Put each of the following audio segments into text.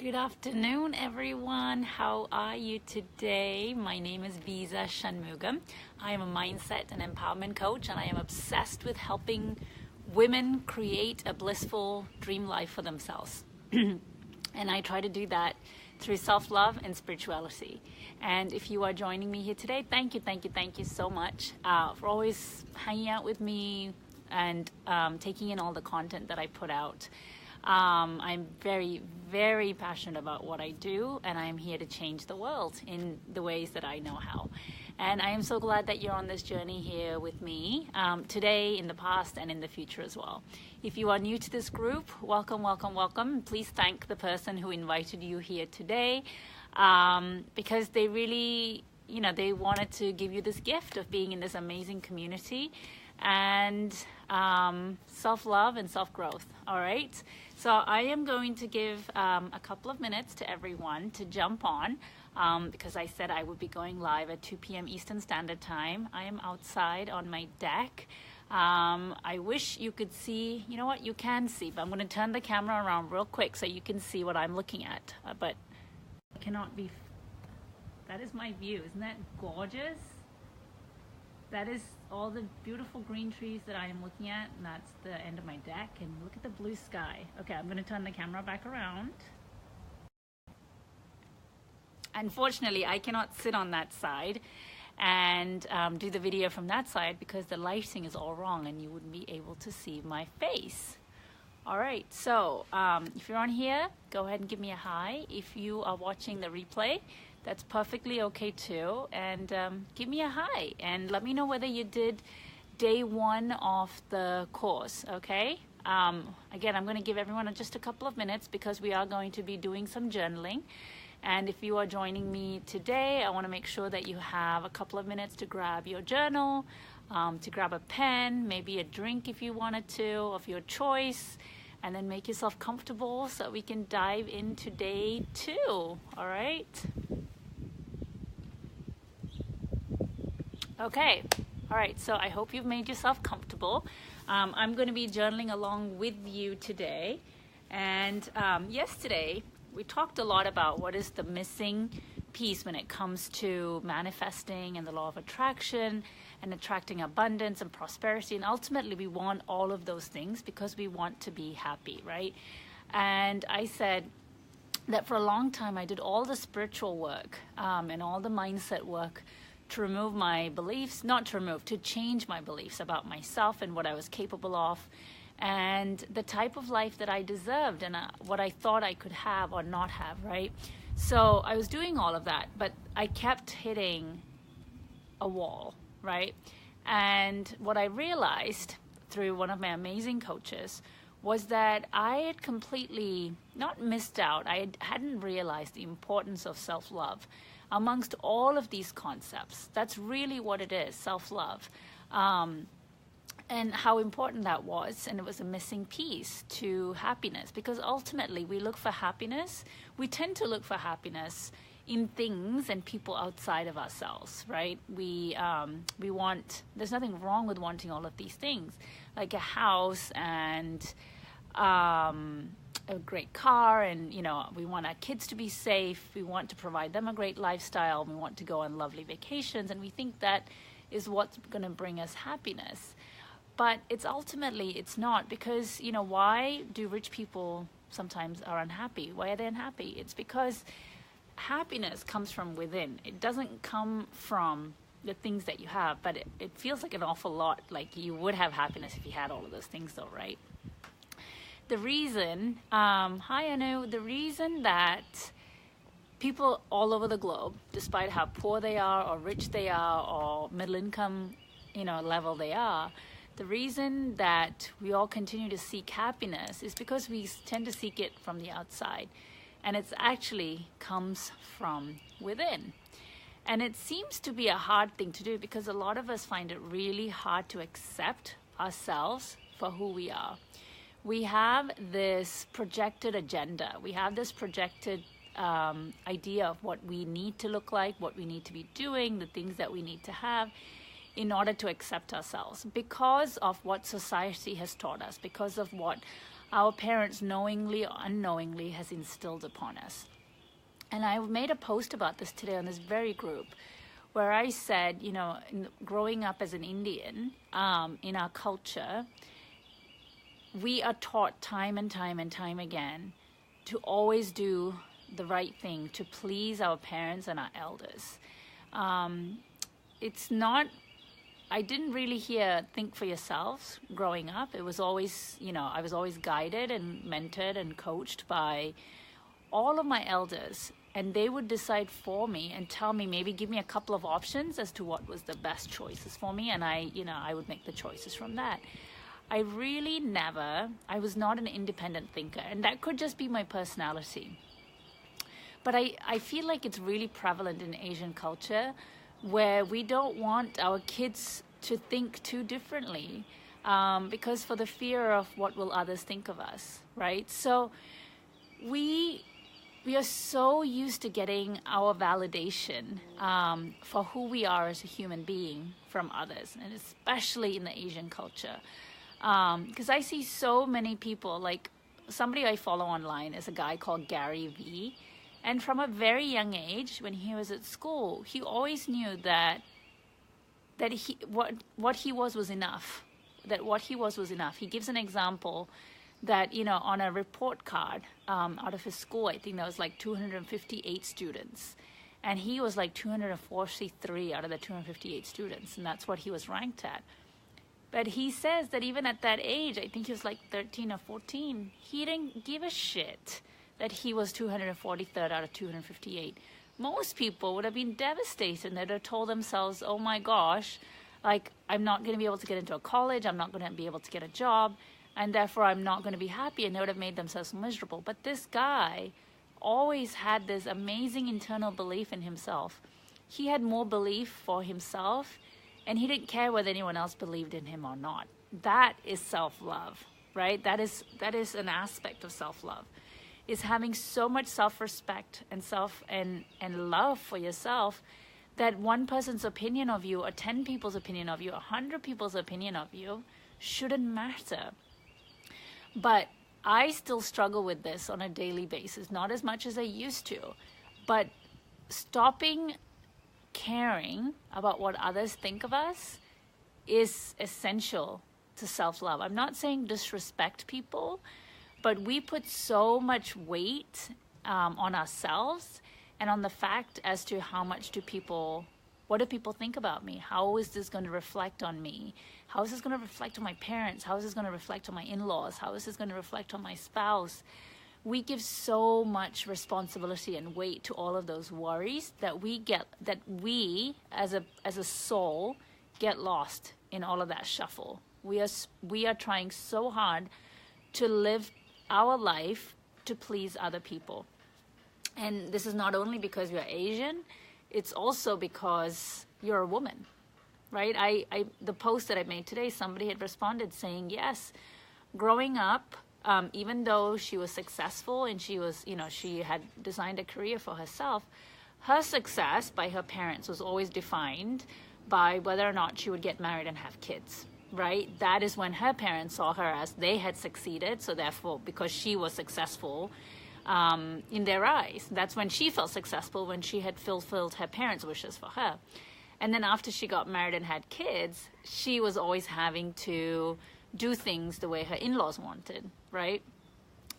Good afternoon, everyone. How are you today? My name is Shanmugam. I am a mindset and empowerment coach, and I am obsessed with helping women create a blissful dream life for themselves. And I try to do that through self-love and spirituality. And if you are joining me here today, thank you so much for always hanging out with me and taking in all the content that I put out. I'm very, very passionate about what I do, and I'm here to change the world in the ways that I know how. And I am so glad that you're on this journey here with me today, in the past, and in the future as well. If you are new to this group, welcome. Please thank the person who invited you here today because they really, they wanted to give you this gift of being in this amazing community and self-love and self-growth. All right, so I am going to give a couple of minutes to everyone to jump on because I said I would be going live at 2 p.m. Eastern Standard Time. I am outside on my deck. I wish you could see, you know what, you can see, but I'm going to turn the camera around real quick so you can see what I'm looking at, but it cannot be. That is my view. Isn't that gorgeous? That is all the beautiful green trees that I am looking at, and that's the end of my deck. And look at the blue sky. Okay, I'm going to turn the camera back around. Unfortunately, I cannot sit on that side and do the video from that side because the lighting is all wrong and you wouldn't be able to see my face. All right, so if you're on here, go ahead and give me a hi. If you are watching the replay, that's perfectly okay too, and give me a hi and let me know whether you did day 1 of the course, okay? Again, I'm going to give everyone just a couple of minutes because we are going to be doing some journaling. And if you are joining me today, I want to make sure that you have a couple of minutes to grab your journal, to grab a pen, maybe a drink if you wanted to, of your choice, and then make yourself comfortable so we can dive into day 2, all right? Okay, all right, so I hope you've made yourself comfortable. I'm going to be journaling along with you today. And yesterday, we talked a lot about what is the missing piece when it comes to manifesting and the law of attraction and attracting abundance and prosperity. And ultimately, we want all of those things because we want to be happy, right? And I said that for a long time, I did all the spiritual work and all the mindset work to remove my beliefs, not to remove, to change my beliefs about myself and what I was capable of and the type of life that I deserved and what I thought I could have or not have, right? So I was doing all of that, but I kept hitting a wall, right? And what I realized through one of my amazing coaches was that I had completely not missed out. I hadn't realized the importance of self-love amongst all of these concepts. That's really what it is, self-love. And how important that was, and it was a missing piece to happiness, because ultimately we look for happiness. We tend to look for happiness in things and people outside of ourselves, right? We want, there's nothing wrong with wanting all of these things, like a house and a great car, and we want our kids to be safe, we want to provide them a great lifestyle, we want to go on lovely vacations, and we think that is what's going to bring us happiness. But it's not, because why do rich people sometimes are unhappy? Why are they unhappy? It's because happiness comes from within. It doesn't come from the things that you have, but it feels like an awful lot like you would have happiness if you had all of those things though, right? The reason, hi Anu, the reason that people all over the globe, despite how poor they are or rich they are or middle income, level they are, the reason that we all continue to seek happiness is because we tend to seek it from the outside. And it's actually comes from within. And it seems to be a hard thing to do because a lot of us find it really hard to accept ourselves for who we are. We have this projected agenda. We have this projected idea of what we need to look like, what we need to be doing, the things that we need to have in order to accept ourselves because of what society has taught us, because of what our parents knowingly or unknowingly has instilled upon us. And I made a post about this today on this very group, where I said, growing up as an Indian, in our culture, we are taught time and time and time again to always do the right thing, to please our parents and our elders. It's not, I didn't really hear think for yourselves growing up. It was always, I was always guided and mentored and coached by all of my elders, and they would decide for me and tell me, maybe give me a couple of options as to what was the best choices for me, and I would make the choices from that. I was not an independent thinker, and that could just be my personality. But I feel like it's really prevalent in Asian culture, where we don't want our kids to think too differently, because for the fear of what will others think of us, right? So we are so used to getting our validation for who we are as a human being from others, and especially in the Asian culture. Because I see so many people, like somebody I follow online is a guy called Gary V. And from a very young age, when he was at school, he always knew that what he was enough. That what he was enough. He gives an example that, on a report card out of his school, I think there was like 258 students. And he was like 243 out of the 258 students. And that's what he was ranked at. But he says that even at that age, I think he was like 13 or 14, he didn't give a shit that he was 243rd out of 258. Most people would have been devastated. They'd have told themselves, oh my gosh, like, I'm not going to be able to get into a college, I'm not going to be able to get a job, and therefore I'm not going to be happy, and they would have made themselves miserable. But this guy always had this amazing internal belief in himself. He had more belief for himself, and he didn't care whether anyone else believed in him or not. That is self-love, right? That is an aspect of self-love, is having so much self-respect and and love for yourself that one person's opinion of you, or 10 people's opinion of you, 100 people's opinion of you shouldn't matter. But I still struggle with this on a daily basis, not as much as I used to, but stopping caring about what others think of us is essential to self-love. I'm not saying disrespect people, but we put so much weight on ourselves and on the fact as to what do people think about me? How is this going to reflect on me? How is this going to reflect on my parents? How is this going to reflect on my in-laws? How is this going to reflect on my spouse? We give so much responsibility and weight to all of those worries that we as a soul get lost in all of that shuffle. We are trying so hard to live our life to please other people. And this is not only because you're Asian, it's also because you're a woman, right? The post that I made today, somebody had responded saying, yes, growing up, even though she was successful and she had designed a career for herself, her success by her parents was always defined by whether or not she would get married and have kids, right? That is when her parents saw her as they had succeeded. So therefore, because she was successful in their eyes, that's when she felt successful, when she had fulfilled her parents' wishes for her. And then after she got married and had kids, she was always having to do things the way her in-laws wanted, right?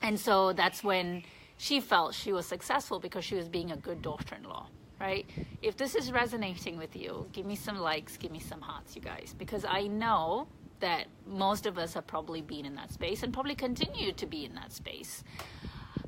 And so that's when she felt she was successful, because she was being a good daughter-in-law, right? If this is resonating with you, give me some likes, give me some hearts, you guys, because I know that most of us have probably been in that space and probably continue to be in that space.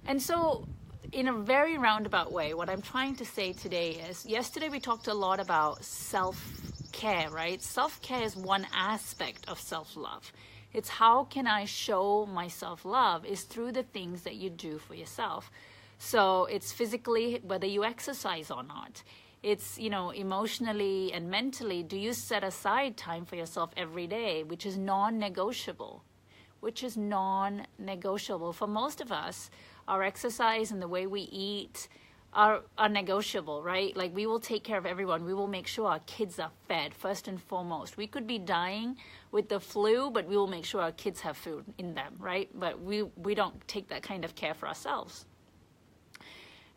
And so in a very roundabout way, what I'm trying to say today is, yesterday we talked a lot about self-care, right? Self-care is one aspect of self-love. It's how can I show my self-love is through the things that you do for yourself. So it's physically, whether you exercise or not. It's, emotionally and mentally, do you set aside time for yourself every day, which is non-negotiable, For most of us, our exercise and the way we eat are negotiable, right? Like, we will take care of everyone. We will make sure our kids are fed first and foremost. We could be dying with the flu, but we will make sure our kids have food in them, right? But we don't take that kind of care for ourselves.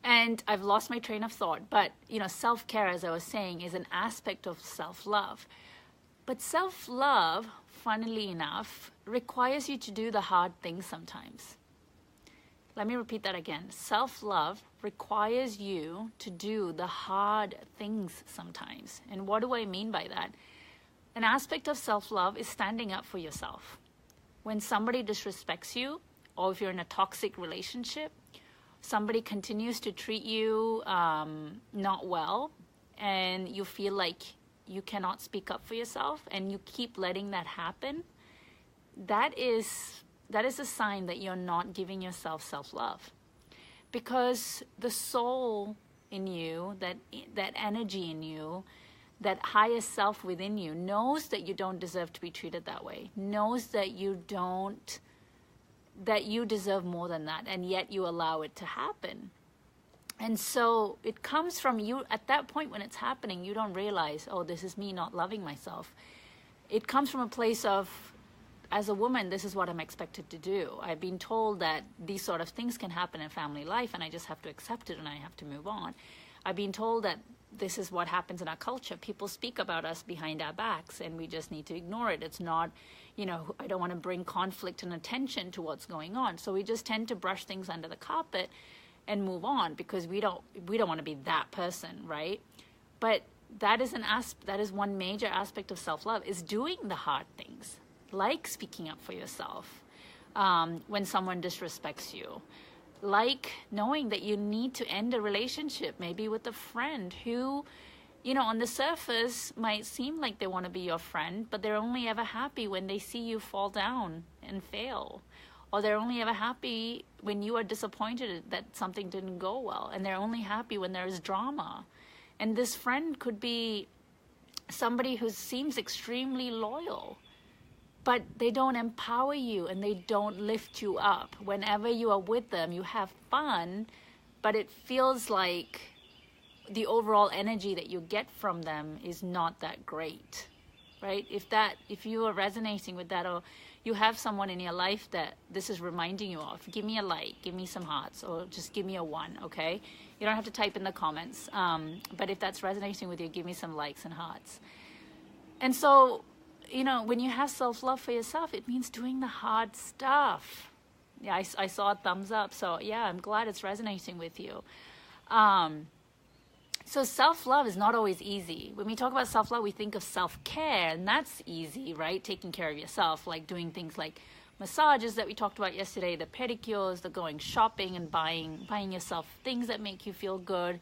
And I've lost my train of thought, but self-care, as I was saying, is an aspect of self-love. But self-love, funnily enough, requires you to do the hard things sometimes. Let me repeat that again. Self-love requires you to do the hard things sometimes. And what do I mean by that? An aspect of self-love is standing up for yourself. When somebody disrespects you, or if you're in a toxic relationship, somebody continues to treat you not well, and you feel like you cannot speak up for yourself, and you keep letting that happen, that is a sign that you're not giving yourself self-love. Because the soul in you, that energy in you, that higher self within you knows that you don't deserve to be treated that way, knows that you deserve more than that, and yet you allow it to happen. And so it comes from you at that point when it's happening. You don't realize, oh, this is me not loving myself. It comes from a place of, as a woman, this is what I'm expected to do. I've been told that these sort of things can happen in family life, and I just have to accept it and I have to move on. I've been told that this is what happens in our culture. People speak about us behind our backs, and we just need to ignore it. It's not, I don't want to bring conflict and attention to what's going on. So we just tend to brush things under the carpet and move on because we don't want to be that person, right? But that is one major aspect of self-love, is doing the hard things, like speaking up for yourself when someone disrespects you, like knowing that you need to end a relationship, maybe with a friend who, on the surface might seem like they want to be your friend, but they're only ever happy when they see you fall down and fail. Or they're only ever happy when you are disappointed that something didn't go well. And they're only happy when there's drama. And this friend could be somebody who seems extremely loyal, but they don't empower you and they don't lift you up. Whenever you are with them, you have fun, but it feels like the overall energy that you get from them is not that great, right? If you are resonating with that, or you have someone in your life that this is reminding you of, give me a like, give me some hearts, or just give me a 1, okay? You don't have to type in the comments, but if that's resonating with you, give me some likes and hearts. And so, when you have self-love for yourself, it means doing the hard stuff. Yeah, I saw a thumbs up, so yeah, I'm glad it's resonating with you. So self-love is not always easy. When we talk about self-love, we think of self-care, and that's easy, right? Taking care of yourself, like doing things like massages that we talked about yesterday, the pedicures, the going shopping and buying yourself things that make you feel good,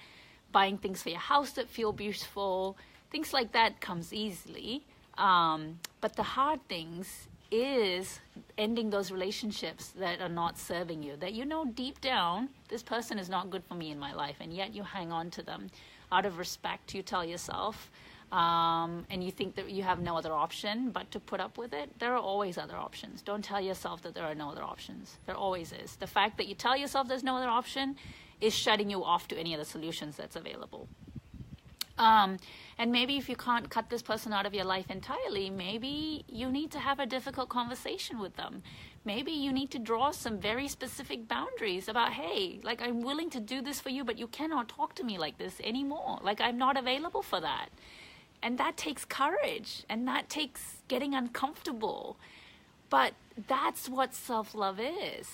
buying things for your house that feel beautiful, things like that comes easily. But the hard things is ending those relationships that are not serving you, that deep down, this person is not good for me in my life, and yet you hang on to them. Out of respect, you tell yourself, and you think that you have no other option but to put up with it. There are always other options. Don't tell yourself that there are no other options. There always is. The fact that you tell yourself there's no other option is shutting you off to any other solutions that's available. And maybe if you can't cut this person out of your life entirely, maybe you need to have a difficult conversation with them. Maybe you need to draw some very specific boundaries about, hey, like, I'm willing to do this for you, but you cannot talk to me like this anymore. Like, I'm not available for that. And that takes courage, and that takes getting uncomfortable. But that's what self-love is.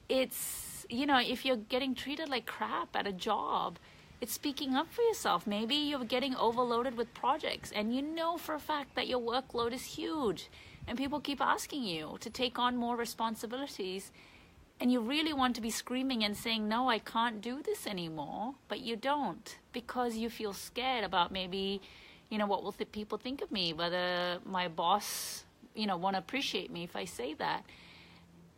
It's, if you're getting treated like crap at a job, it's speaking up for yourself. Maybe you're getting overloaded with projects, and you know for a fact that your workload is huge, and people keep asking you to take on more responsibilities, and you really want to be screaming and saying, no, I can't do this anymore, but you don't, because you feel scared about maybe, what will people think of me, whether my boss, won't appreciate me if I say that.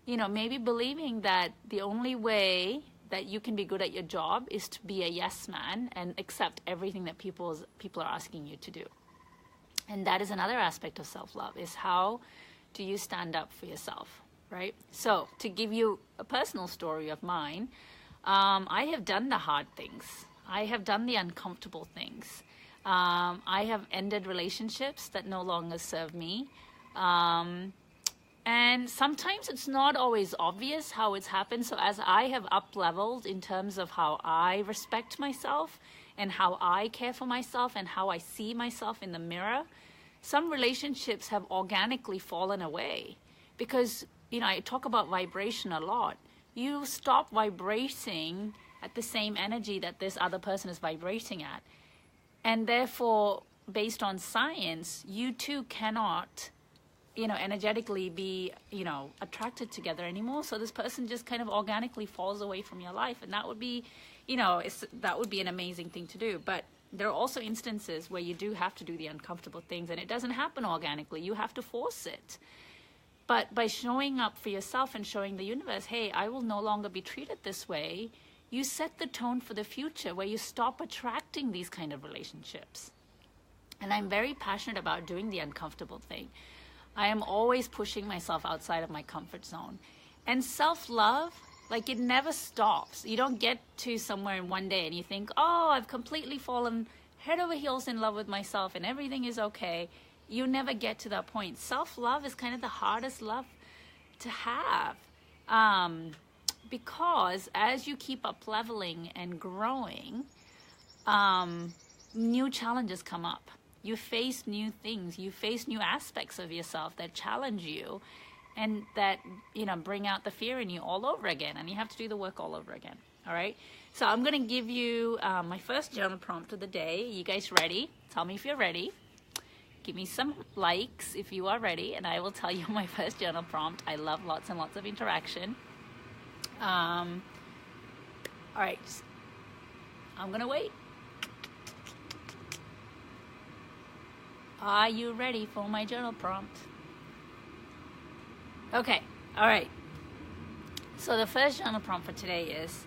Maybe believing that the only way that you can be good at your job is to be a yes man and accept everything that people are asking you to do. And that is another aspect of self-love, is how do you stand up for yourself, right? So to give you a personal story of mine, I have done the hard things. I have done the uncomfortable things. I have ended relationships that no longer serve me. And sometimes it's not always obvious how it's happened. So as I have up-leveled in terms of how I respect myself and how I care for myself and how I see myself in the mirror, some relationships have organically fallen away. Because, I talk about vibration a lot. You stop vibrating at the same energy that this other person is vibrating at. And therefore, based on science, you two cannot energetically be, attracted together anymore. So this person just kind of organically falls away from your life. And that would be, that would be an amazing thing to do. But there are also instances where you do have to do the uncomfortable things and it doesn't happen organically. You have to force it. But by showing up for yourself and showing the universe, hey, I will no longer be treated this way, you set the tone for the future where you stop attracting these kind of relationships. And I'm very passionate about doing the uncomfortable thing. I am always pushing myself outside of my comfort zone. And self-love, it never stops. You don't get to somewhere in one day and you think, oh, I've completely fallen head over heels in love with myself and everything is okay. You never get to that point. Self-love is kind of the hardest love to have. Because as you keep up leveling and growing, new challenges come up. You face new things. You face new aspects of yourself that challenge you and that, bring out the fear in you all over again. And you have to do the work all over again. All right. So I'm going to give you my first journal prompt of the day. You guys ready? Tell me if you're ready. Give me some likes if you are ready. And I will tell you my first journal prompt. I love lots and lots of interaction. All right. I'm going to wait. Are you ready for my journal prompt? Okay, all right. So the first journal prompt for today is,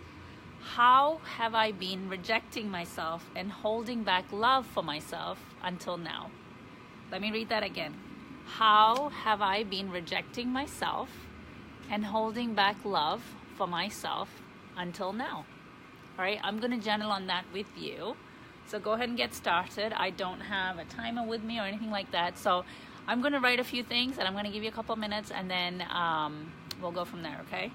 how have I been rejecting myself and holding back love for myself until now? Let me read that again. How have I been rejecting myself and holding back love for myself until now? All right, I'm going to journal on that with you. So go ahead and get started. I don't have a timer with me or anything like that. So I'm going to write a few things and I'm going to give you a couple minutes and then we'll go from there, okay?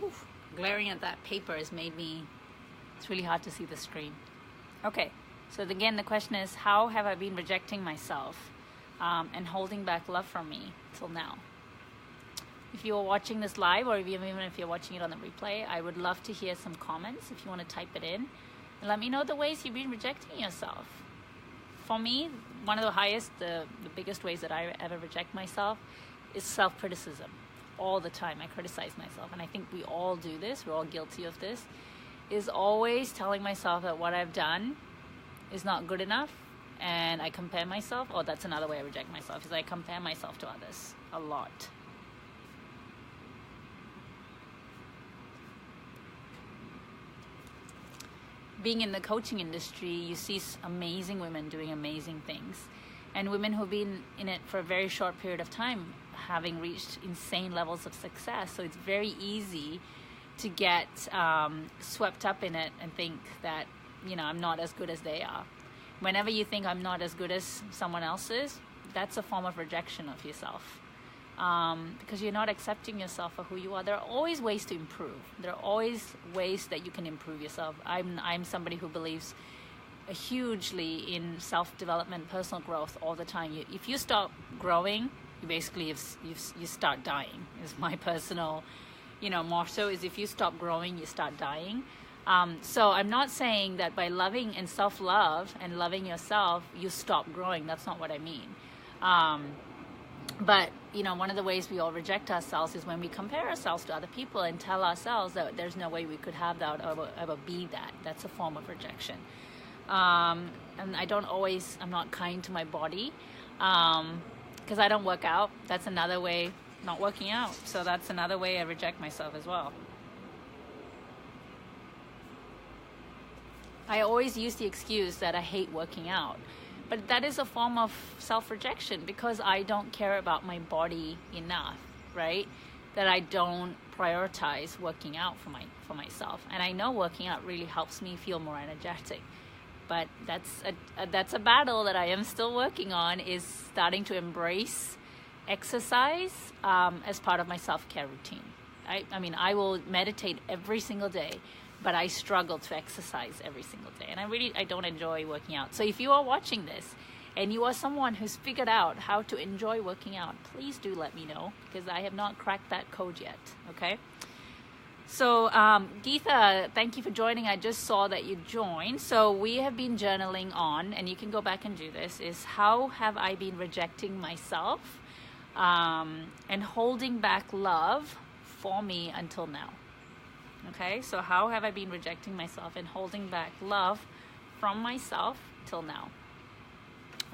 Oof, glaring at that paper has made me, it's really hard to see the screen. Okay, so again, the question is, how have I been rejecting myself and holding back love from me till now? If you're watching this live or even if you're watching it on the replay, I would love to hear some comments if you want to type it in. And let me know the ways you've been rejecting yourself. For me, one of the biggest ways that I ever reject myself is self-criticism. All the time I criticize myself, and I think we all do this, we're all guilty of this, is always telling myself that what I've done is not good enough, and I compare myself. Oh, that's another way I reject myself, is I compare myself to others a lot. Being in the coaching industry, you see amazing women doing amazing things, and women who've been in it for a very short period of time having reached insane levels of success. So it's very easy to get swept up in it and think that, I'm not as good as they are. Whenever you think I'm not as good as someone else is, that's a form of rejection of yourself. because you're not accepting yourself for who you are. There are always ways to improve. There are always ways that you can improve yourself. I'm somebody who believes hugely in self-development, personal growth all the time. If you stop growing, you basically you start dying. Is my personal, motto is if you stop growing, you start dying. So I'm not saying that by loving and self-love and loving yourself, you stop growing. That's not what I mean. But, one of the ways we all reject ourselves is when we compare ourselves to other people and tell ourselves that there's no way we could have that or ever be that. That's a form of rejection. And I'm not kind to my body because I don't work out. That's another way, not working out. So that's another way I reject myself as well. I always use the excuse that I hate working out. But that is a form of self-rejection because I don't care about my body enough, right? That I don't prioritize working out for myself. And I know working out really helps me feel more energetic. But that's a battle that I am still working on, is starting to embrace exercise as part of my self-care routine. I will meditate every single day, but I struggle to exercise every single day. And I don't enjoy working out. So if you are watching this and you are someone who's figured out how to enjoy working out, please do let me know, because I have not cracked that code yet, okay? So Geetha, thank you for joining. I just saw that you joined. So we have been journaling on, and you can go back and do this, is how have I been rejecting myself and holding back love for me until now? Okay, so how have I been rejecting myself and holding back love from myself till now?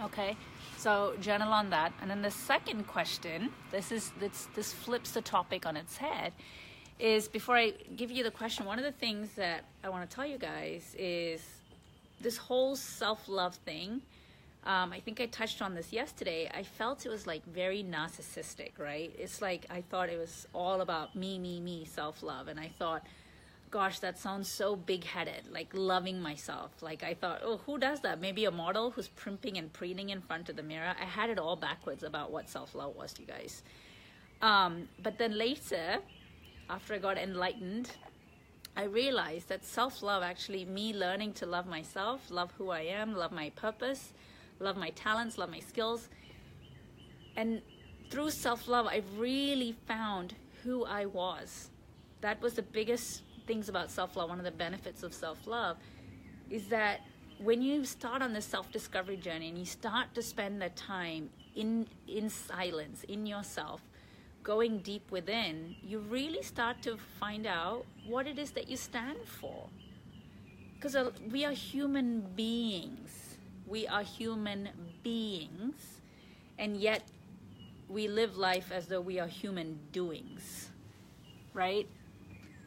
Okay, so journal on that. And then the second question, this flips the topic on its head, is before I give you the question, one of the things that I want to tell you guys is this whole self-love thing. I think I touched on this yesterday. I felt it was like very narcissistic, right? It's like I thought it was all about me, self-love. And I thought, gosh, that sounds so big-headed, like loving myself. Like I thought, oh, who does that? Maybe a model who's primping and preening in front of the mirror. I had it all backwards about what self-love was, you guys. But then later, after I got enlightened, I realized that self-love, actually me learning to love myself, love who I am, love my purpose, love my talents, love my skills. And through self-love, I really found who I was. That was the biggest things about self-love. One of the benefits of self-love is that when you start on this self-discovery journey and you start to spend the time in silence, in yourself, going deep within, you really start to find out what it is that you stand for. Because we are human beings. We are human beings. And yet we live life as though we are human doings. Right?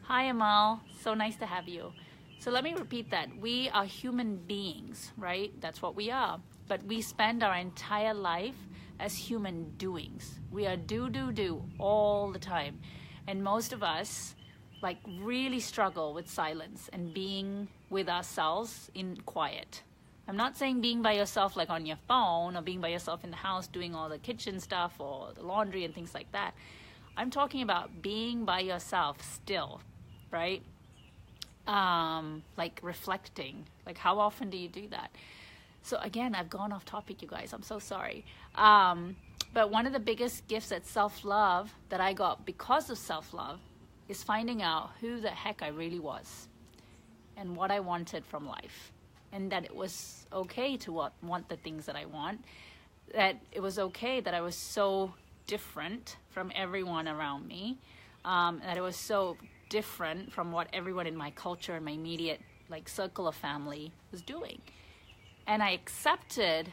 Hi, Amal. So nice to have you. So let me repeat that. We are human beings, right? That's what we are. But we spend our entire life as human doings. We are do all the time. And most of us like really struggle with silence and being with ourselves in quiet. I'm not saying being by yourself like on your phone or being by yourself in the house doing all the kitchen stuff or the laundry and things like that. I'm talking about being by yourself still, right? Like reflecting. Like how often do you do that? So again, I've gone off topic, you guys. I'm so sorry. But one of the biggest gifts at self-love that I got because of self-love is finding out who the heck I really was and what I wanted from life. And that it was okay to want the things that I want. That it was okay that I was so different from everyone around me. That it was so different from what everyone in my culture and my immediate like circle of family was doing. And I accepted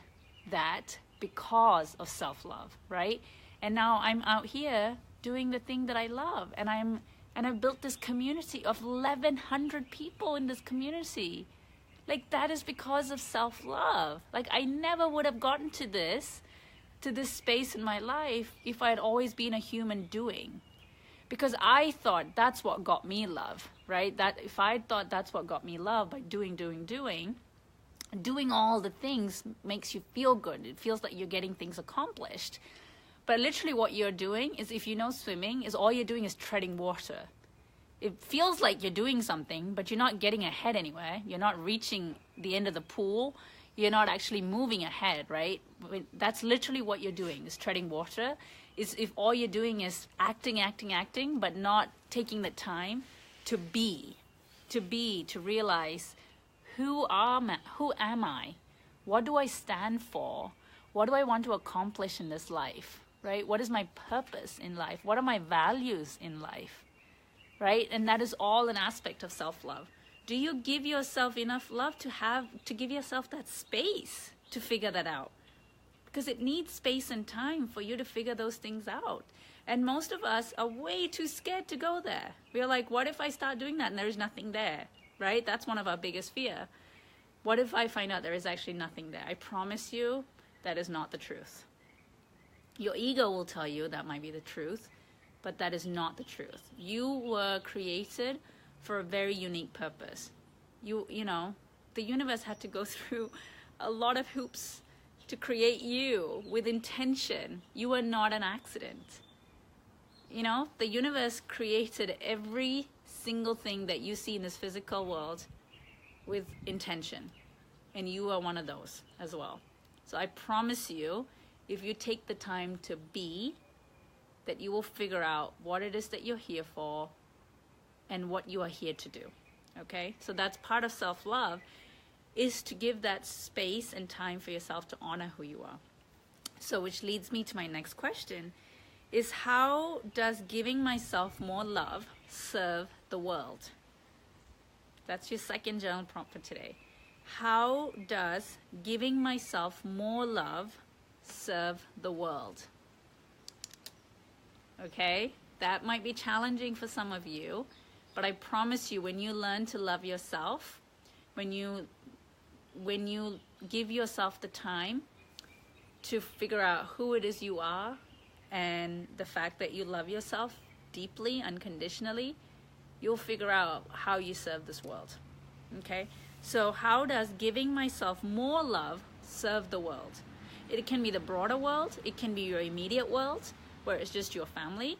that because of self-love, right? And now I'm out here doing the thing that I love, and I've built this community of 1,100 people in this community. Like that is because of self-love. Like I never would have gotten to this space in my life if I had always been a human doing. Because I thought that's what got me love, right? That if I thought that's what got me love by doing all the things makes you feel good. It feels like you're getting things accomplished. But literally what you're doing is, if you know swimming, is all you're doing is treading water. It feels like you're doing something, but you're not getting ahead anywhere. You're not reaching the end of the pool. You're not actually moving ahead, right? That's literally what you're doing, is treading water. Is if all you're doing is acting, but not taking the time to realize who am I? What do I stand for? What do I want to accomplish in this life, right? What is my purpose in life? What are my values in life, right? And that is all an aspect of self-love. Do you give yourself enough love to give yourself that space to figure that out? Because it needs space and time for you to figure those things out. And most of us are way too scared to go there. We're like, what if I start doing that and there's nothing there, right? That's one of our biggest fear. What if I find out there is actually nothing there? I promise you, that is not the truth. Your ego will tell you that might be the truth, but that is not the truth. You were created for a very unique purpose. You know, the universe had to go through a lot of hoops to create you with intention. You are not an accident. You know, the universe created every single thing that you see in this physical world with intention. And you are one of those as well. So I promise you, if you take the time to be, that you will figure out what it is that you're here for and what you are here to do. Okay? So that's part of self-love, is to give that space and time for yourself to honor who you are. So which leads me to my next question, is how does giving myself more love serve the world? That's your second journal prompt for today. How does giving myself more love serve the world? Okay, that might be challenging for some of you, but I promise you, when you learn to love yourself, when you give yourself the time to figure out who it is you are and the fact that you love yourself deeply, unconditionally, you'll figure out how you serve this world. Okay? So how does giving myself more love serve the world? It can be the broader world. It can be your immediate world, where it's just your family,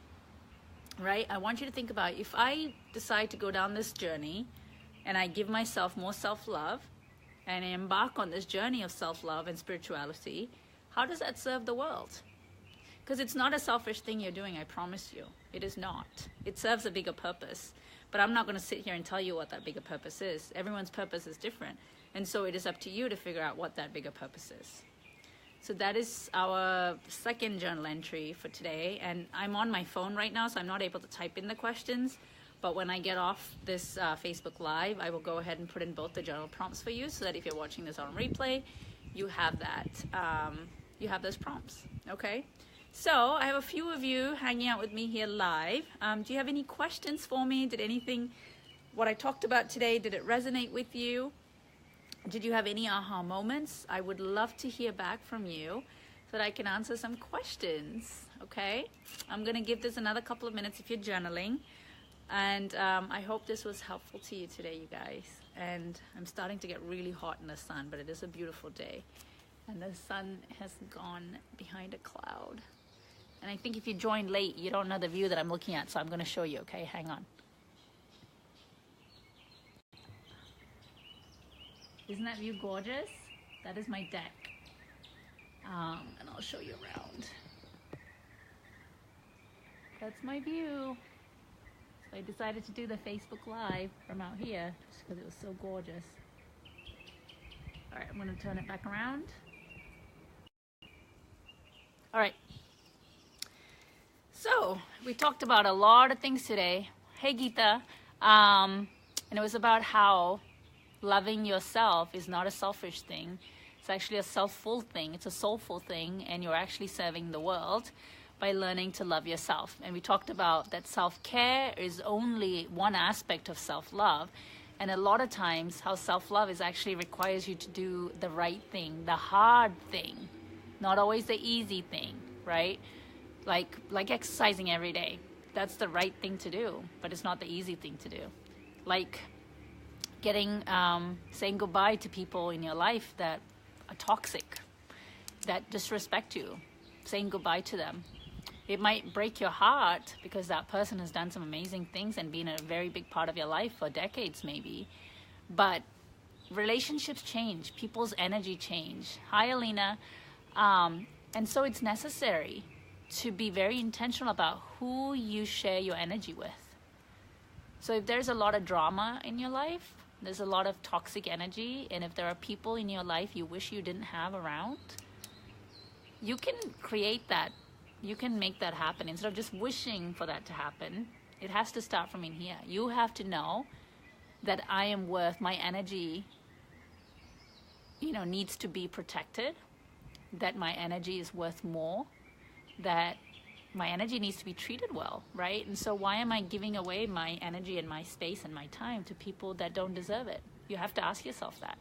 right? I want you to think about, if I decide to go down this journey and I give myself more self-love and I embark on this journey of self-love and spirituality, how does that serve the world? Because it's not a selfish thing you're doing, I promise you. It is not. It serves a bigger purpose. But I'm not going to sit here and tell you what that bigger purpose is. Everyone's purpose is different. And so it is up to you to figure out what that bigger purpose is. So that is our second journal entry for today. And I'm on my phone right now, so I'm not able to type in the questions. But when I get off this Facebook Live, I will go ahead and put in both the journal prompts for you, so that if you're watching this on replay, you have that. You have those prompts, okay? So I have a few of you hanging out with me here live. Do you have any questions for me? Did anything, what I talked about today, did it resonate with you? Did you have any aha moments? I would love to hear back from you so that I can answer some questions, okay? I'm gonna give this another couple of minutes if you're journaling. And I hope this was helpful to you today, you guys. And I'm starting to get really hot in the sun, but it is a beautiful day. And the sun has gone behind a cloud. And I think if you joined late, you don't know the view that I'm looking at, so I'm going to show you, okay? Hang on. Isn't that view gorgeous? That is my deck. And I'll show you around. That's my view. So I decided to do the Facebook Live from out here, just because it was so gorgeous. All right, I'm going to turn it back around. All right. So we talked about a lot of things today. Hey, Geeta. And it was about how loving yourself is not a selfish thing. It's actually a self-full thing. It's a soulful thing, and you're actually serving the world by learning to love yourself. And we talked about that self-care is only one aspect of self-love. And a lot of times how self-love is actually requires you to do the right thing, the hard thing, not always the easy thing, right? Like exercising every day. That's the right thing to do, but it's not the easy thing to do. Like saying goodbye to people in your life that are toxic, that disrespect you, saying goodbye to them. It might break your heart because that person has done some amazing things and been a very big part of your life for decades maybe. But relationships change, people's energy change. Hi, Alina. And so it's necessary to be very intentional about who you share your energy with. So if there's a lot of drama in your life, there's a lot of toxic energy, and if there are people in your life you wish you didn't have around, you can create that. You can make that happen. Instead of just wishing for that to happen, it has to start from in here. You have to know that I am worth, my energy, needs to be protected, that my energy is worth more, that my energy needs to be treated well, right? And so why am I giving away my energy and my space and my time to people that don't deserve it? You have to ask yourself that.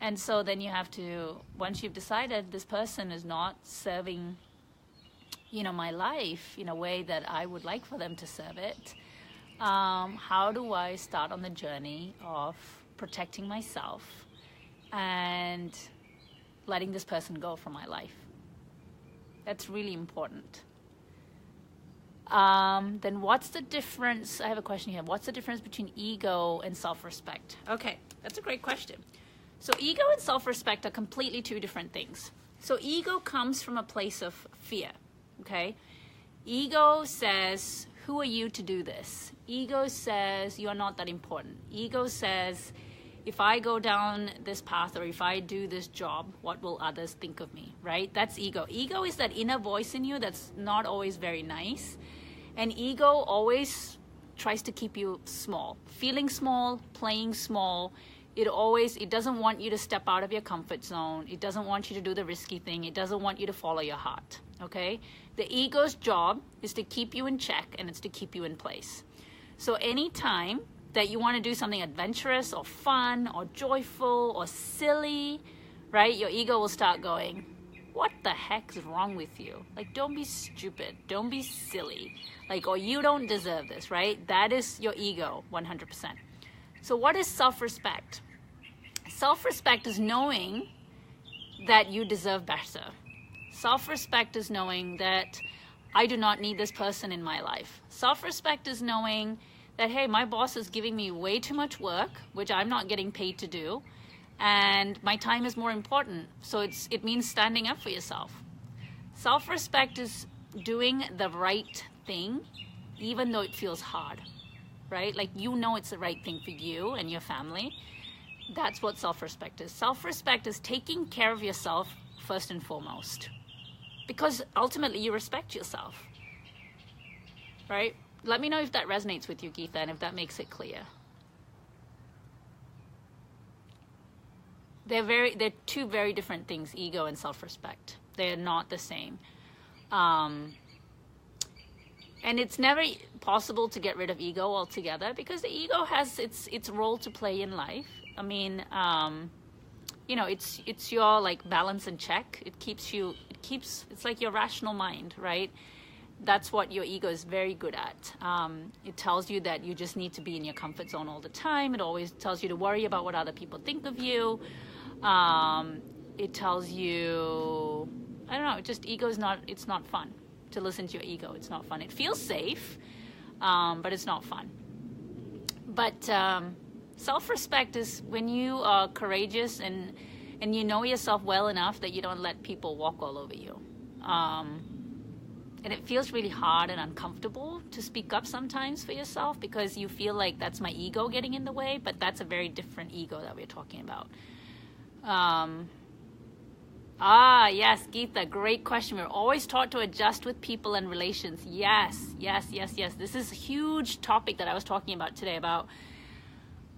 And so then you have to, once you've decided this person is not serving, my life in a way that I would like for them to serve it, how do I start on the journey of protecting myself and letting this person go from my life? That's really important. Then what's the difference? I have a question here. What's the difference between ego and self-respect? Okay, that's a great question. So ego and self-respect are completely two different things. So ego comes from a place of fear, okay? Ego says, who are you to do this? Ego says, you're not that important. Ego says, if I go down this path or if I do this job, what will others think of me, right? That's ego. Ego is that inner voice in you that's not always very nice. And ego always tries to keep you small, feeling small, playing small. It doesn't want you to step out of your comfort zone. It doesn't want you to do the risky thing. It doesn't want you to follow your heart, okay? The ego's job is to keep you in check, and it's to keep you in place. So anytime that you want to do something adventurous or fun or joyful or silly, right, your ego will start going, what the heck is wrong with you? Like, don't be stupid. Don't be silly. Like, or you don't deserve this, right? That is your ego, 100%. So what is self-respect? Self-respect is knowing that you deserve better. Self-respect is knowing that I do not need this person in my life. Self-respect is knowing that, hey, my boss is giving me way too much work, which I'm not getting paid to do, and my time is more important. So it means standing up for yourself. Self-respect is doing the right thing, even though it feels hard, right? Like, it's the right thing for you and your family. That's what self-respect is. Self-respect is taking care of yourself first and foremost, because ultimately you respect yourself, right? Let me know if that resonates with you, Geetha, and if that makes it clear. They're two very different things, ego and self-respect. They're not the same. And it's never possible to get rid of ego altogether, because the ego has its role to play in life. I mean, it's your like balance and check. It's like your rational mind, right? That's what your ego is very good at. It tells you that you just need to be in your comfort zone all the time. It always tells you to worry about what other people think of you. It tells you, I don't know, it's not fun to listen to your ego. It's not fun. It feels safe, but it's not fun. But self-respect is when you are courageous and you know yourself well enough that you don't let people walk all over you. And it feels really hard and uncomfortable to speak up sometimes for yourself, because you feel like that's my ego getting in the way, but that's a very different ego that we're talking about. Yes, Geetha, great question. We're always taught to adjust with people and relations. Yes. This is a huge topic that I was talking about today, about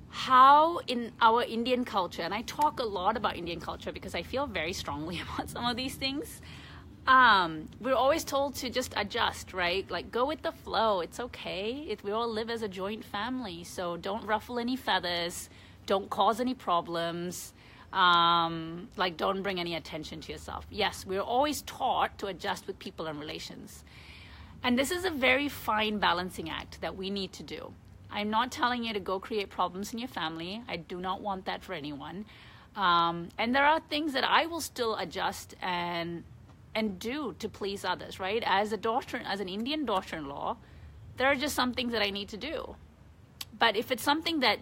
how in our Indian culture, and I talk a lot about Indian culture because I feel very strongly about some of these things. We're always told to just adjust, right? Like, go with the flow. It's okay. We all live as a joint family, so don't ruffle any feathers. Don't cause any problems. Don't bring any attention to yourself. Yes, we're always taught to adjust with people and relations. And this is a very fine balancing act that we need to do. I'm not telling you to go create problems in your family. I do not want that for anyone. And there are things that I will still adjust and and do to please others, right? As an Indian daughter-in-law, there are just some things that I need to do. But if it's something that,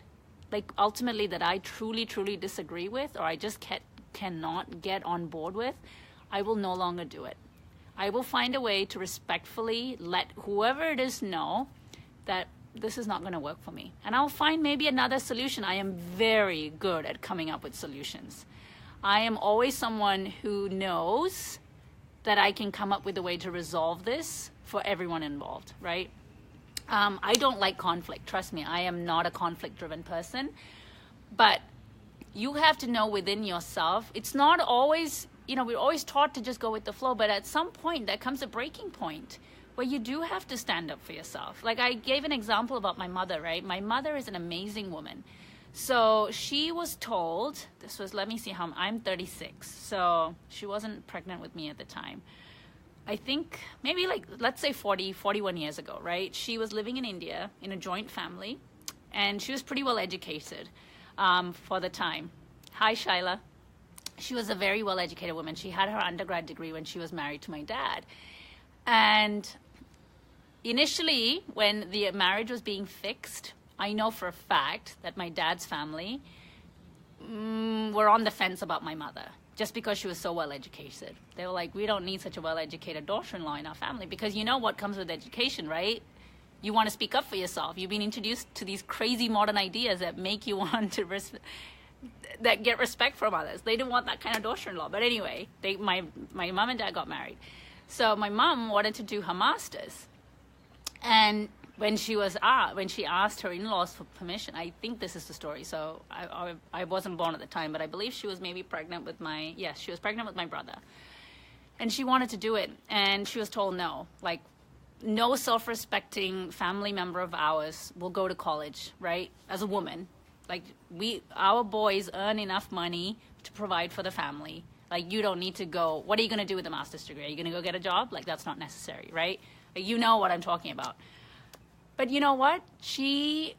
like, ultimately that I truly, truly disagree with, or I just cannot get on board with, I will no longer do it. I will find a way to respectfully let whoever it is know that this is not going to work for me. And I'll find maybe another solution. I am very good at coming up with solutions. I am always someone who knows that I can come up with a way to resolve this for everyone involved, right? I don't like conflict. Trust me, I am not a conflict-driven person. But you have to know within yourself, it's not always, we're always taught to just go with the flow, but at some point there comes a breaking point where you do have to stand up for yourself. Like I gave an example about my mother, right? My mother is an amazing woman. So she was told, let me see I'm 36. So she wasn't pregnant with me at the time. I think maybe let's say 41 years ago, right? She was living in India in a joint family, and she was pretty well educated for the time. Hi, Shaila. She was a very well educated woman. She had her undergrad degree when she was married to my dad. And initially, when the marriage was being fixed, I know for a fact that my dad's family were on the fence about my mother, just because she was so well educated. They were like, we don't need such a well educated daughter-in-law in our family, because you know what comes with education, right? You want to speak up for yourself. You've been introduced to these crazy modern ideas that make you want to that get respect from others. They didn't want that kind of daughter-in-law. But anyway, my mom and dad got married. So my mom wanted to do her master's. And when she asked her in-laws for permission, I think this is the story. So I wasn't born at the time, but I believe she was maybe pregnant with she was pregnant with my brother. And she wanted to do it. And she was told no. Like, no self-respecting family member of ours will go to college, right? As a woman. Like, our boys earn enough money to provide for the family. Like, you don't need to go. What are you going to do with a master's degree? Are you going to go get a job? Like, that's not necessary, right? Like, you know what I'm talking about. But you know what? She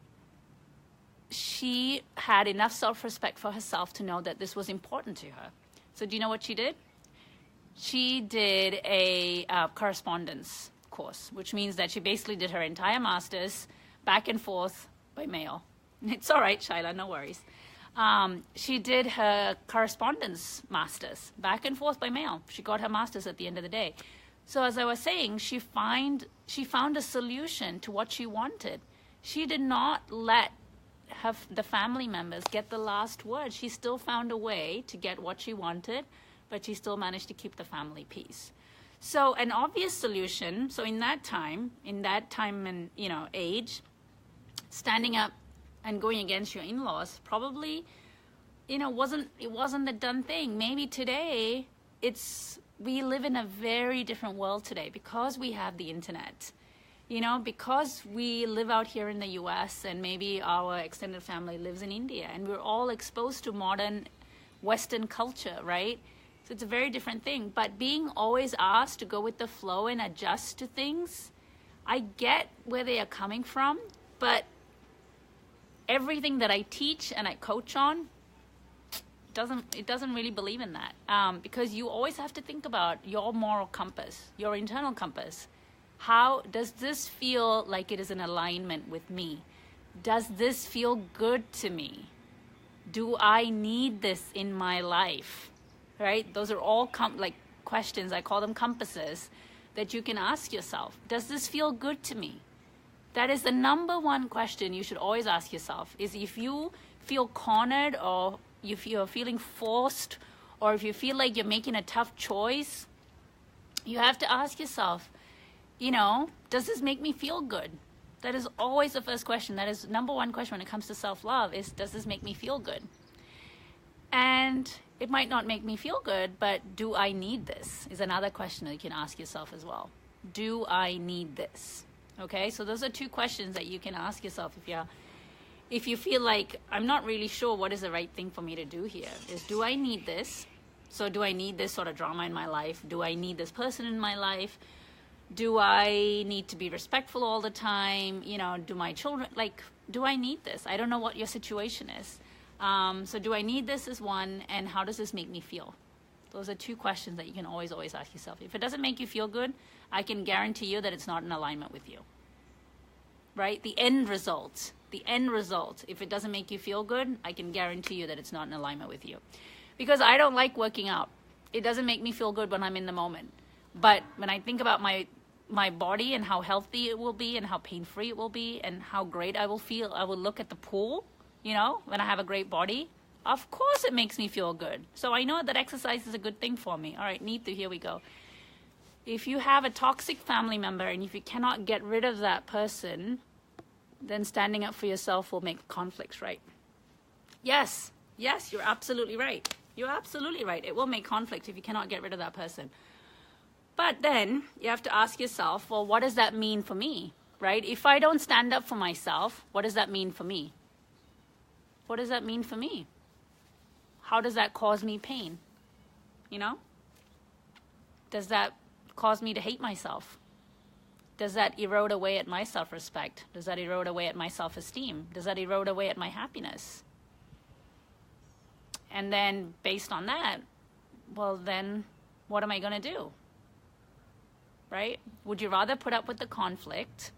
had enough self-respect for herself to know that this was important to her. So do you know what she did? She did a correspondence course, which means that she basically did her entire master's back and forth by mail. It's all right, Shaila, no worries. She did her correspondence master's back and forth by mail. She got her master's at the end of the day. So as I was saying, she found a solution to what she wanted. She did not let the family members get the last word. She still found a way to get what she wanted, but she still managed to keep the family peace. So an obvious solution, so in that time and age, standing up and going against your in-laws probably, wasn't the done thing. Maybe today we live in a very different world today because we have the internet, because we live out here in the US and maybe our extended family lives in India, and we're all exposed to modern Western culture, right? So it's a very different thing. But being always asked to go with the flow and adjust to things, I get where they are coming from, but everything that I teach and I coach on, it doesn't really believe in that, because you always have to think about your moral compass, your internal compass. How does this feel like it is in alignment with me? Does this feel good to me? Do I need this in my life? Right? Those are all questions. I call them compasses that you can ask yourself. Does this feel good to me? That is the number one question you should always ask yourself, is if you feel cornered, or if you're feeling forced, or if you feel like you're making a tough choice, you have to ask yourself, does this make me feel good? That is always the first question. That is number one question when it comes to self-love, is does this make me feel good? And it might not make me feel good, but do I need this? Is another question that you can ask yourself as well. Do I need this? Okay, so those are two questions that you can ask yourself if you feel like, I'm not really sure what is the right thing for me to do here. Is, do I need this? So do I need this sort of drama in my life? Do I need this person in my life? Do I need to be respectful all the time? Do my children, do I need this? I don't know what your situation is. So do I need this is one, and how does this make me feel? Those are two questions that you can always ask yourself. If it doesn't make you feel good, I can guarantee you that it's not in alignment with you. Right? The end result, if it doesn't make you feel good, I can guarantee you that it's not in alignment with you. Because I don't like working out. It doesn't make me feel good when I'm in the moment. But when I think about my body and how healthy it will be and how pain-free it will be and how great I will feel, I will look at the pool, you know, when I have a great body. Of course it makes me feel good. So I know that exercise is a good thing for me. All right, Neetu, here we go. If you have a toxic family member and if you cannot get rid of that person, then standing up for yourself will make conflicts, right? Yes, you're absolutely right. You're absolutely right. It will make conflict if you cannot get rid of that person. But then you have to ask yourself, well, what does that mean for me, right? If I don't stand up for myself, what does that mean for me? What does that mean for me? How does that cause me pain? You know? Does that cause me to hate myself? Does that erode away at my self-respect? Does that erode away at my self-esteem? Does that erode away at my happiness? And then based on that, well, then what am I going to do? Right? Would you rather put up with the conflict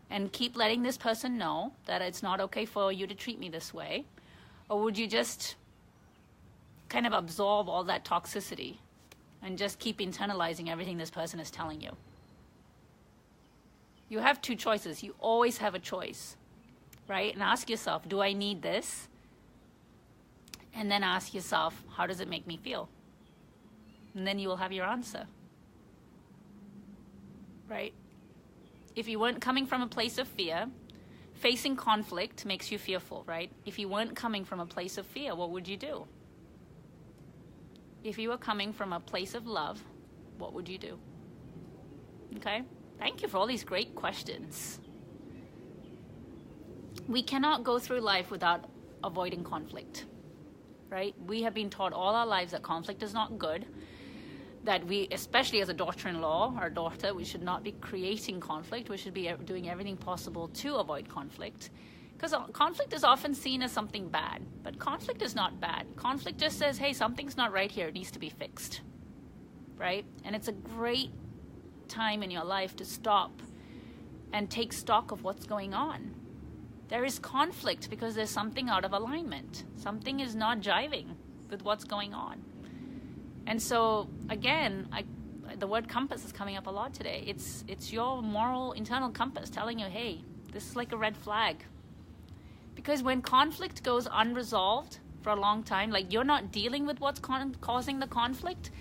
and keep letting this person know that it's not okay for you to treat me this way? Or would you just kind of absorb all that toxicity and just keep internalizing everything this person is telling you? You have two choices. You always have a choice, right? And ask yourself, do I need this? And then ask yourself, how does it make me feel? And then you will have your answer, right? If you weren't coming from a place of fear, facing conflict makes you fearful, right? If you weren't coming from a place of fear, what would you do? If you were coming from a place of love, what would you do? Okay? Thank you for all these great questions. We cannot go through life without avoiding conflict, right? We have been taught all our lives that conflict is not good, that we, especially as a daughter-in-law or daughter, we should not be creating conflict. We should be doing everything possible to avoid conflict. Because conflict is often seen as something bad, but conflict is not bad. Conflict just says, hey, something's not right here, it needs to be fixed, right? And it's a great time in your life to stop and take stock of what's going on. There is conflict because there's something out of alignment. Something is not jiving with what's going on. And so, again, the word compass is coming up a lot today. It's your moral internal compass telling you, hey, this is like a red flag. Because when conflict goes unresolved for a long time, like you're not dealing with what's causing the conflict,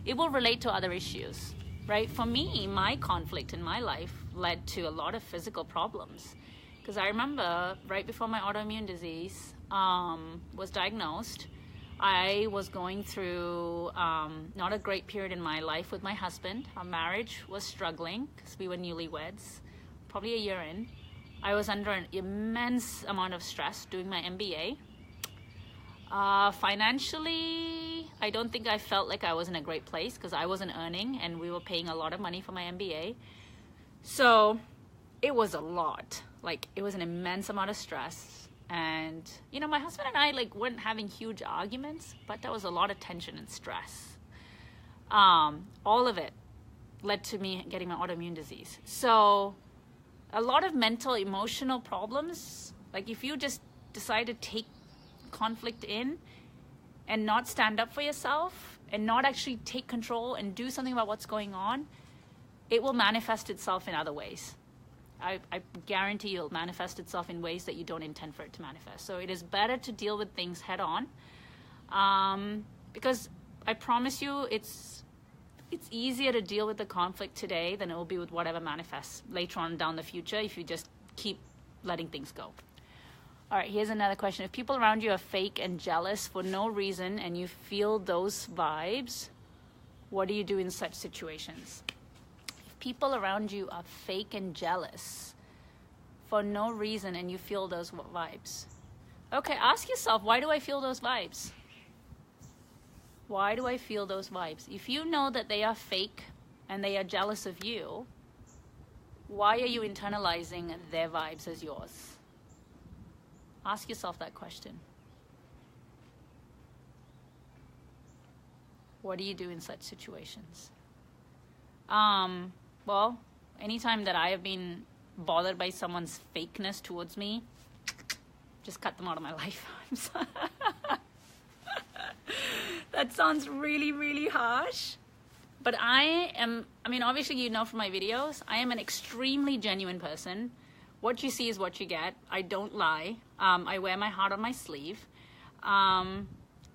it will relate to other issues, right? For me, my conflict in my life led to a lot of physical problems. Because I remember right before my autoimmune disease was diagnosed, I was going through not a great period in my life with my husband. Our marriage was struggling because we were newlyweds, probably a year in. I was under an immense amount of stress doing my MBA. Financially, I don't think I felt like I was in a great place because I wasn't earning and we were paying a lot of money for my MBA. So it was a lot. Like, it was an immense amount of stress. And, you know, my husband and I, like, weren't having huge arguments, but there was a lot of tension and stress. All of it led to me getting my autoimmune disease. So a lot of mental, emotional problems, like if you just decide to take conflict in and not stand up for yourself and not actually take control and do something about what's going on, it will manifest itself in other ways. I guarantee it'll manifest itself in ways that you don't intend for it to manifest. So it is better to deal with things head on, because I promise you it's easier to deal with the conflict today than it will be with whatever manifests later on down the future if you just keep letting things go. All right, here's another question. If people around you are fake and jealous for no reason and you feel those vibes, what do you do in such situations? People around you are fake and jealous for no reason and you feel those vibes. Okay, ask yourself, why do I feel those vibes? Why do I feel those vibes? If you know that they are fake and they are jealous of you, why are you internalizing their vibes as yours? Ask yourself that question. What do you do in such situations? Well, anytime that I have been bothered by someone's fakeness towards me, just cut them out of my life. That sounds really, really harsh. But obviously you know from my videos, I am an extremely genuine person. What you see is what you get. I don't lie. I wear my heart on my sleeve. And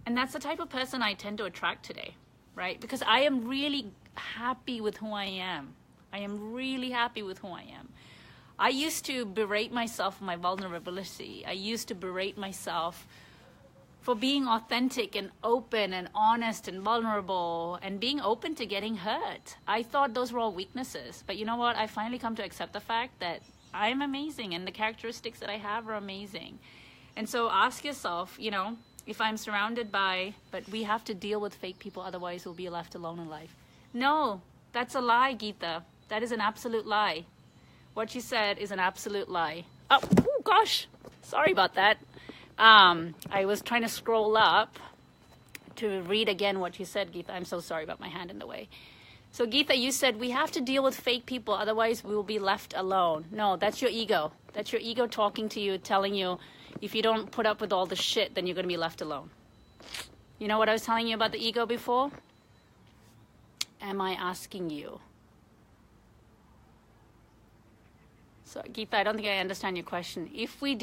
that's the type of person I tend to attract today, right? Because I am really happy with who I am. I am really happy with who I am. I used to berate myself for my vulnerability. I used to berate myself for being authentic and open and honest and vulnerable and being open to getting hurt. I thought those were all weaknesses. But you know what? I finally come to accept the fact that I'm amazing and the characteristics that I have are amazing. And so ask yourself, if I'm surrounded by, but we have to deal with fake people, otherwise we'll be left alone in life. No, that's a lie, Geeta. That is an absolute lie. What you said is an absolute lie. Oh, gosh. Sorry about that. I was trying to scroll up to read again what you said, Geeta. I'm so sorry about my hand in the way. So, Geeta, you said we have to deal with fake people, otherwise we will be left alone. No, that's your ego. That's your ego talking to you, telling you if you don't put up with all the shit, then you're going to be left alone. You know what I was telling you about the ego before? Am I asking you? So, Geeta, I don't think I understand your question. If we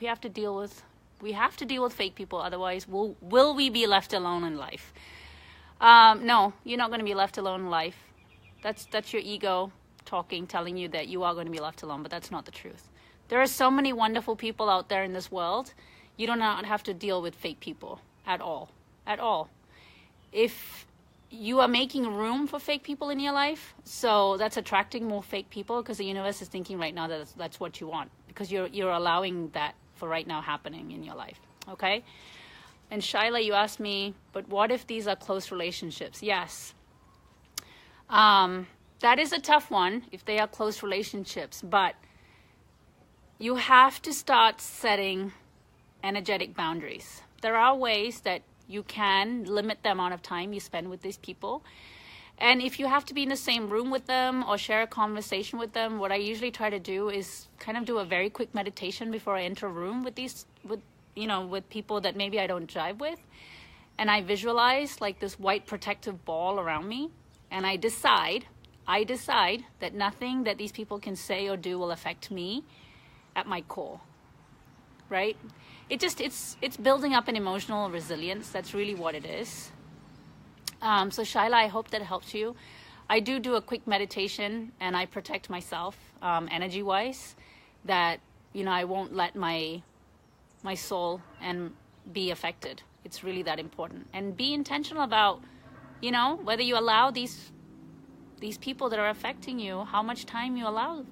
have to deal with fake people, otherwise will we be left alone in life? No, you're not going to be left alone in life. That's your ego talking, telling you that you are going to be left alone, but that's not the truth. There are so many wonderful people out there in this world. You do not have to deal with fake people at all. At all. If you are making room for fake people in your life, so that's attracting more fake people, because the universe is thinking right now that that's what you want, because you're allowing that for right now happening in your life. Okay? And Shaila, you asked me, but what if these are close relationships? Yes. That is a tough one if they are close relationships, but you have to start setting energetic boundaries. There are ways that you can limit the amount of time you spend with these people. And if you have to be in the same room with them or share a conversation with them, what I usually try to do is kind of do a very quick meditation before I enter a room with people that maybe I don't jive with. And I visualize like this white protective ball around me. And I decide that nothing that these people can say or do will affect me at my core, right? It's building up an emotional resilience. That's really what it is. So Shaila, I hope that helps you. I do a quick meditation and I protect myself energy-wise, that, I won't let my soul and be affected. It's really that important. And be intentional about, whether you allow these people that are affecting you, how much time you allow,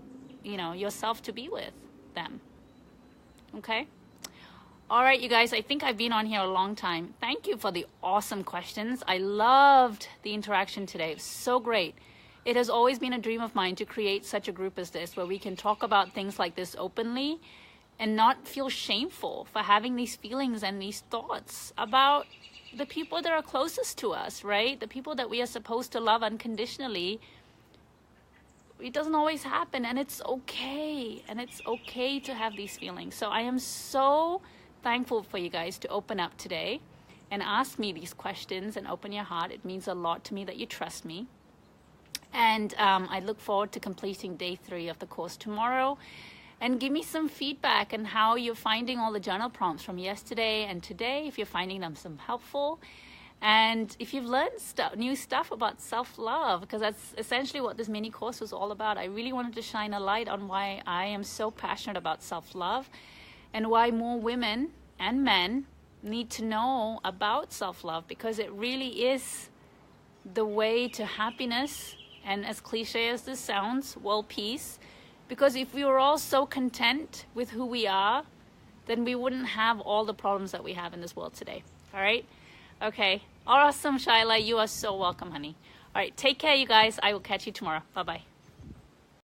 yourself to be with them. Okay? All right, you guys, I think I've been on here a long time. Thank you for the awesome questions. I loved the interaction today. It was so great. It has always been a dream of mine to create such a group as this, where we can talk about things like this openly and not feel shameful for having these feelings and these thoughts about the people that are closest to us, right? The people that we are supposed to love unconditionally. It doesn't always happen, and it's okay. And it's okay to have these feelings. So I am so thankful for you guys to open up today and ask me these questions and open your heart. It means a lot to me that you trust me. And I look forward to completing day 3 of the course tomorrow. And give me some feedback on how you're finding all the journal prompts from yesterday and today, if you're finding them some helpful. And if you've learned new stuff about self-love, because that's essentially what this mini course was all about. I really wanted to shine a light on why I am so passionate about self-love and why more women and men need to know about self-love, because it really is the way to happiness, and as cliche as this sounds, world peace. Because if we were all so content with who we are, then we wouldn't have all the problems that we have in this world today. All right? Okay. Awesome, Shaila. You are so welcome, honey. All right. Take care, you guys. I will catch you tomorrow. Bye-bye.